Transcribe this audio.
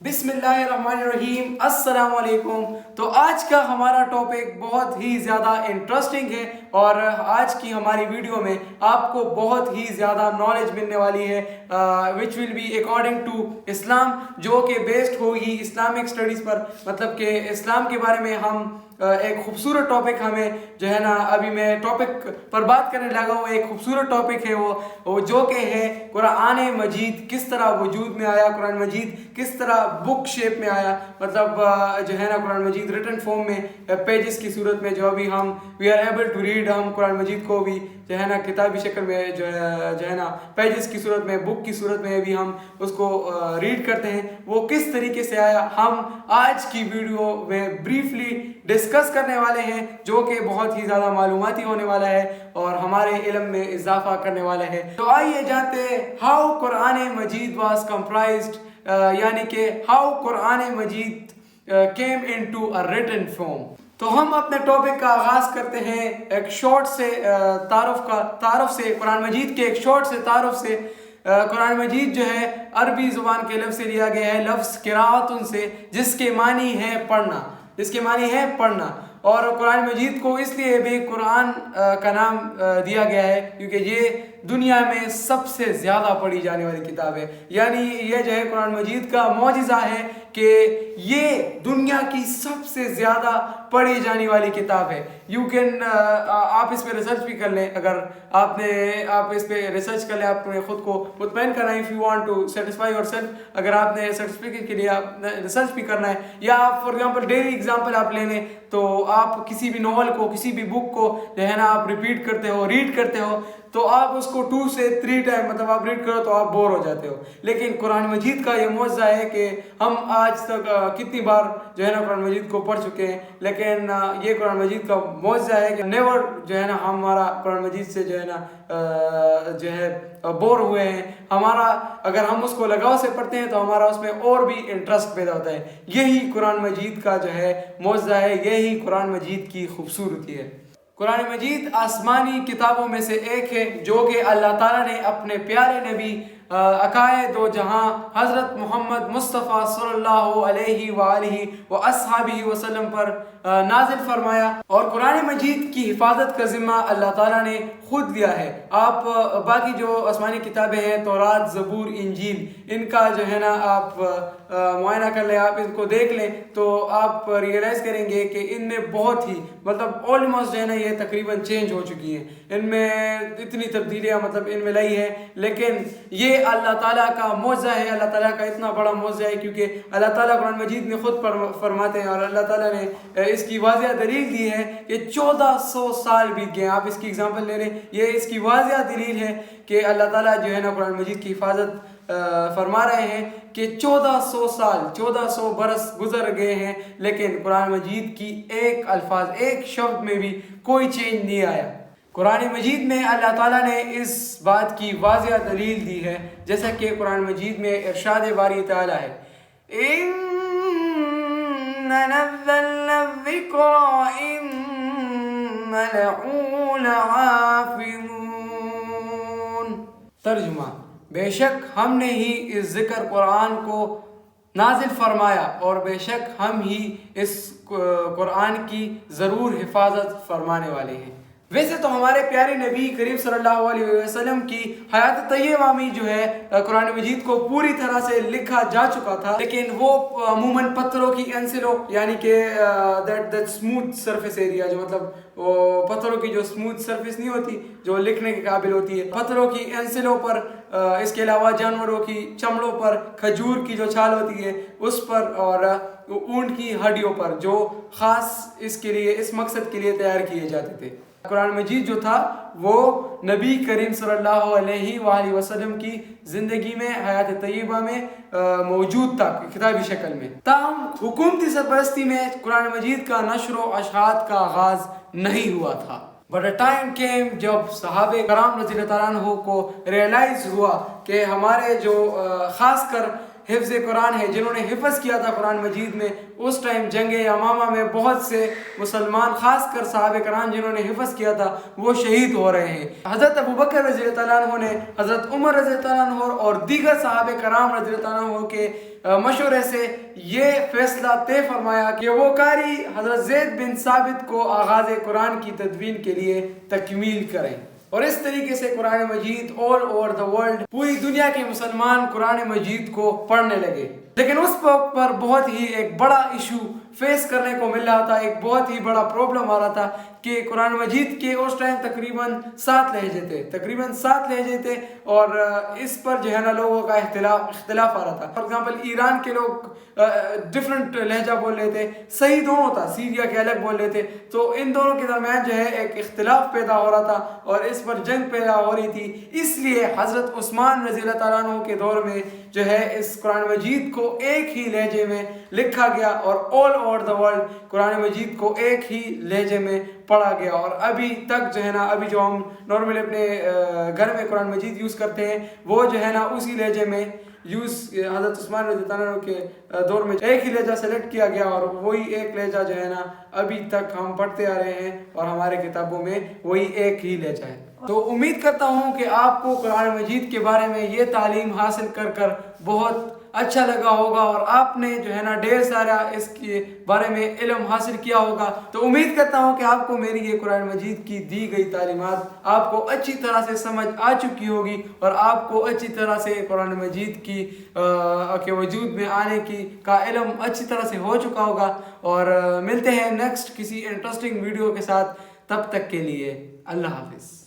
بسم اللہ الرحمن الرحیم، السلام علیکم۔ تو آج کا ہمارا ٹاپک بہت ہی زیادہ انٹرسٹنگ ہے اور آج کی ہماری ویڈیو میں آپ کو بہت ہی زیادہ نالج ملنے والی ہے وچ ول بی اکارڈنگ ٹو اسلام، جو کہ بیسڈ ہوگی اسلامک اسٹڈیز پر، مطلب کہ اسلام کے بارے میں ہم ایک خوبصورت ٹاپک ہمیں جو ہے نا ابھی میں ٹاپک پر بات کرنے لگا ہوں۔ ایک خوبصورت ٹاپک ہے وہ جو کہ ہے قرآن مجید کس طرح وجود میں آیا، قرآن مجید کس طرح بک شیپ میں آیا، مطلب جو ہے نا قرآن مجید ریٹن فارم میں پیجز کی صورت میں جو ابھی ہم we are able to read, ہم قرآن مجید کو بھی جو ہے نا کتابی شکل میں جو ہے نا پیجز کی صورت میں، بک کی صورت میں بھی ہم اس کو ریڈ کرتے ہیں، وہ کس طریقے سے آیا ہم آج کی ویڈیو میں بریفلی ڈسکس کرنے والے ہیں، جو کہ بہت ہی زیادہ معلوماتی ہونے والا ہے اور ہمارے علم میں اضافہ کرنے والا ہے۔ تو آئیے جانتے ہیں ہاؤ قرآن مجید واز کمپرائزڈ، یعنی کہ ہاؤ قرآن مجید came into a written form. تو ہم اپنے ٹاپک کا آغاز کرتے ہیں ایک شارٹ سے تعارف سے، قرآن مجید کے ایک شارٹ سے تعارف سے۔ قرآن مجید جو ہے عربی زبان کے لفظ سے لیا گیا ہے، لفظ قراءۃ سے، جس کے معنی ہے پڑھنا، اور قرآن مجید کو اس لیے بھی قرآن کا نام دیا گیا ہے کیونکہ یہ دنیا میں سب سے زیادہ پڑھی جانے والی کتاب ہے۔ یعنی یہ جو ہے قرآن مجید کا معجزہ ہے کہ یہ دنیا کی سب سے زیادہ پڑھی جانے والی کتاب ہے۔ یو کین آپ اس پہ ریسرچ بھی کر لیں، اگر آپ اس پہ ریسرچ کر لیں، آپ نے خود کو مطمئن کرنا ہے، if you want to satisfy yourself، اگر آپ نے سرٹیفکیٹ کے لیے آپ ریسرچ بھی کرنا ہے، یا آپ فار ایگزامپل ڈیلی ایگزامپل آپ لے لیں، تو آپ کسی بھی ناول کو، کسی بھی بک کو جو ہے نا آپ ریپیٹ کرتے ہو، ریڈ کرتے ہو، تو آپ اس کو 2 سے 3 ٹائم مطلب آپ ریڈ کرو تو آپ بور ہو جاتے ہو۔ لیکن قرآن مجید کا یہ معجزہ ہے کہ ہم آج تک کتنی بار جو ہے نا قرآن مجید کو پڑھ چکے ہیں، لیکن یہ قرآن مجید کا معجزہ ہے کہ نیور جو ہے نا ہمارا قرآن مجید سے جو ہے نا بور ہوئے ہیں۔ ہمارا اگر ہم اس کو لگاؤ سے پڑھتے ہیں تو ہمارا اس میں اور بھی انٹرسٹ پیدا ہوتا ہے۔ یہی قرآن مجید کا جو ہے معجزہ ہے، یہی قرآن مجید کی خوبصورتی ہے۔ قرآن مجید آسمانی کتابوں میں سے ایک ہے جو کہ اللہ تعالیٰ نے اپنے پیارے نبی عقائد و جہاں حضرت محمد مصطفیٰ صلی اللہ علیہ وآلہ وآصحابہ وسلم پر نازل فرمایا، اور قرآن مجید کی حفاظت کا ذمہ اللہ تعالیٰ نے خود لیا ہے۔ آپ باقی جو آسمانی کتابیں ہیں، تورات، زبور، انجیل، ان کا جو ہے نا آپ معائنہ کر لیں، آپ ان کو دیکھ لیں تو آپ ریئلائز کریں گے کہ ان میں بہت ہی مطلب آلموسٹ جو ہے نا یہ تقریباً چینج ہو چکی ہیں، ان میں اتنی تبدیلیاں مطلب ان میں لائی ہیں، لیکن یہ اللہ تعالیٰ کا معجزہ ہے، اللہ تعالیٰ کا اتنا بڑا معجزہ ہے کیونکہ اللہ تعالیٰ قرآن مجید میں خود فرماتے ہیں، اور اللہ تعالیٰ نے اس کی واضح دلیل دی ہے کہ 1400 سال بیت گئے۔ آپ اس کی اگزامپل لے لیں، یہ اس کی واضح دلیل ہے کہ اللہ تعالیٰ جو ہے نا قرآن مجید کی حفاظت فرما رہے ہیں کہ 1400 سال، 1400 برس گزر گئے ہیں، لیکن قرآن مجید کی ایک الفاظ، ایک شبد میں بھی کوئی چینج نہیں آیا۔ قرآن مجید میں اللہ تعالیٰ نے اس بات کی واضح دلیل دی ہے، جیسا کہ قرآن مجید میں ارشاد باری تعالیٰ ہے، إِنَّا نَزَّلْنَا الذِّكْرَ وَإِنَّا لَهُ لَحَافِظُونَ۔ ترجمہ: بے شک ہم نے ہی اس ذکر قرآن کو نازل فرمایا اور بے شک ہم ہی اس قرآن کی ضرور حفاظت فرمانے والے ہیں۔ ویسے تو ہمارے پیارے نبی کریم صلی اللہ علیہ وسلم کی حیات طیبہ میں جو ہے قرآن مجید کو پوری طرح سے لکھا جا چکا تھا، لیکن وہ عموماً پتھروں کی انسلوں، یعنی کہ that smooth surface area، جو مطلب وہ پتھروں کی جو اسموتھ سرفیس نہیں ہوتی جو لکھنے کے قابل ہوتی ہے، پتھروں کی انسلوں پر، اس کے علاوہ جانوروں کی چمڑوں پر، کھجور کی جو چھال ہوتی ہے اس پر، اور اونٹ کی ہڈیوں پر، جو خاص اس کے لیے، اس مقصد کے لیے تیار کیے جاتے تھے۔ قرآن مجید جو تھا وہ نبی کریم صلی اللہ علیہ وآلہ وسلم کی زندگی میں، حیات طیبہ میں موجود تھا کتابی شکل میں۔ تاہم حکومتی سرپرستی میں قرآن مجید کا نشر و اشاعت کا آغاز نہیں ہوا تھا۔ بٹ اے ٹائم کیم جب صحابہ کرام رضی اللہ تعالیٰ عنہ کو ریئلائز ہوا کہ ہمارے جو خاص کر حفظ قرآن ہے، جنہوں نے حفظ کیا تھا قرآن مجید میں، اس ٹائم جنگ یمامہ میں بہت سے مسلمان، خاص کر صحابہ کرام جنہوں نے حفظ کیا تھا، وہ شہید ہو رہے ہیں۔ حضرت ابوبکر رضی اللہ تعالیٰ عنہ نے حضرت عمر رضی اللہ تعالیٰ عنہ اور دیگر صحابہ کرام رضی اللہ تعالیٰ عنہ کے مشورے سے یہ فیصلہ طے فرمایا کہ وہ قاری حضرت زید بن ثابت کو آغاز قرآن کی تدوین کے لیے تکمیل کریں، اور اس طریقے سے قرآن مجید آل اوور دا ورلڈ، پوری دنیا کے مسلمان قرآن مجید کو پڑھنے لگے۔ لیکن اس وقت پر بہت ہی ایک بڑا ایشو فیس کرنے کو مل رہا تھا، ایک بہت ہی بڑا پرابلم آ رہا تھا کہ قرآن مجید کے اس ٹائم تقریباً 7 لہجے تھے، اور اس پر جو ہے نا لوگوں کا اختلاف آ رہا تھا۔ فار ایگزامپل ایران کے لوگ ڈفرنٹ لہجہ بول رہے تھے، صحیح دونوں تھا، سیریا کے الگ بول رہے تھے، تو ان دونوں کے درمیان جو ہے ایک اختلاف پیدا ہو رہا تھا اور اس پر جنگ پیدا ہو رہی تھی۔ اس لیے حضرت عثمان رضی اللہ تعالیٰ عنہ کے دور میں جو ہے اس قرآن مجید کو ایک ہی لہجے میں لکھا گیا، اور آل اوور دا ورلڈ قرآن مجید کو ایک ہی لہجے میں پڑھا گیا، اور ابھی تک جو ہے نا، ابھی جو ہم نارملی اپنے گھر میں قرآن مجید یوز کرتے ہیں، وہ جو ہے نا اسی لہجے میں حضرت عثمان رضی اللہ عنہ کے دور میں ایک ہی لہجہ سلیکٹ کیا گیا، اور وہی ایک لہجہ جو ہے نا ابھی تک ہم پڑھتے آ رہے ہیں، اور ہمارے کتابوں میں وہی ایک ہی لہجہ ہے۔ تو امید کرتا ہوں کہ آپ کو قرآن مجید کے بارے میں یہ تعلیم حاصل کر بہت اچھا لگا ہوگا، اور آپ نے جو ہے نا ڈھیر سارا اس کے بارے میں علم حاصل کیا ہوگا۔ تو امید کرتا ہوں کہ آپ کو میری یہ قرآن مجید کی دی گئی تعلیمات آپ کو اچھی طرح سے سمجھ آ چکی ہوگی، اور آپ کو اچھی طرح سے قرآن مجید کے وجود میں آنے کا علم اچھی طرح سے ہو چکا ہوگا۔ اور ملتے ہیں نیکسٹ کسی انٹرسٹنگ ویڈیو کے ساتھ، تب تک کے لیے اللہ حافظ۔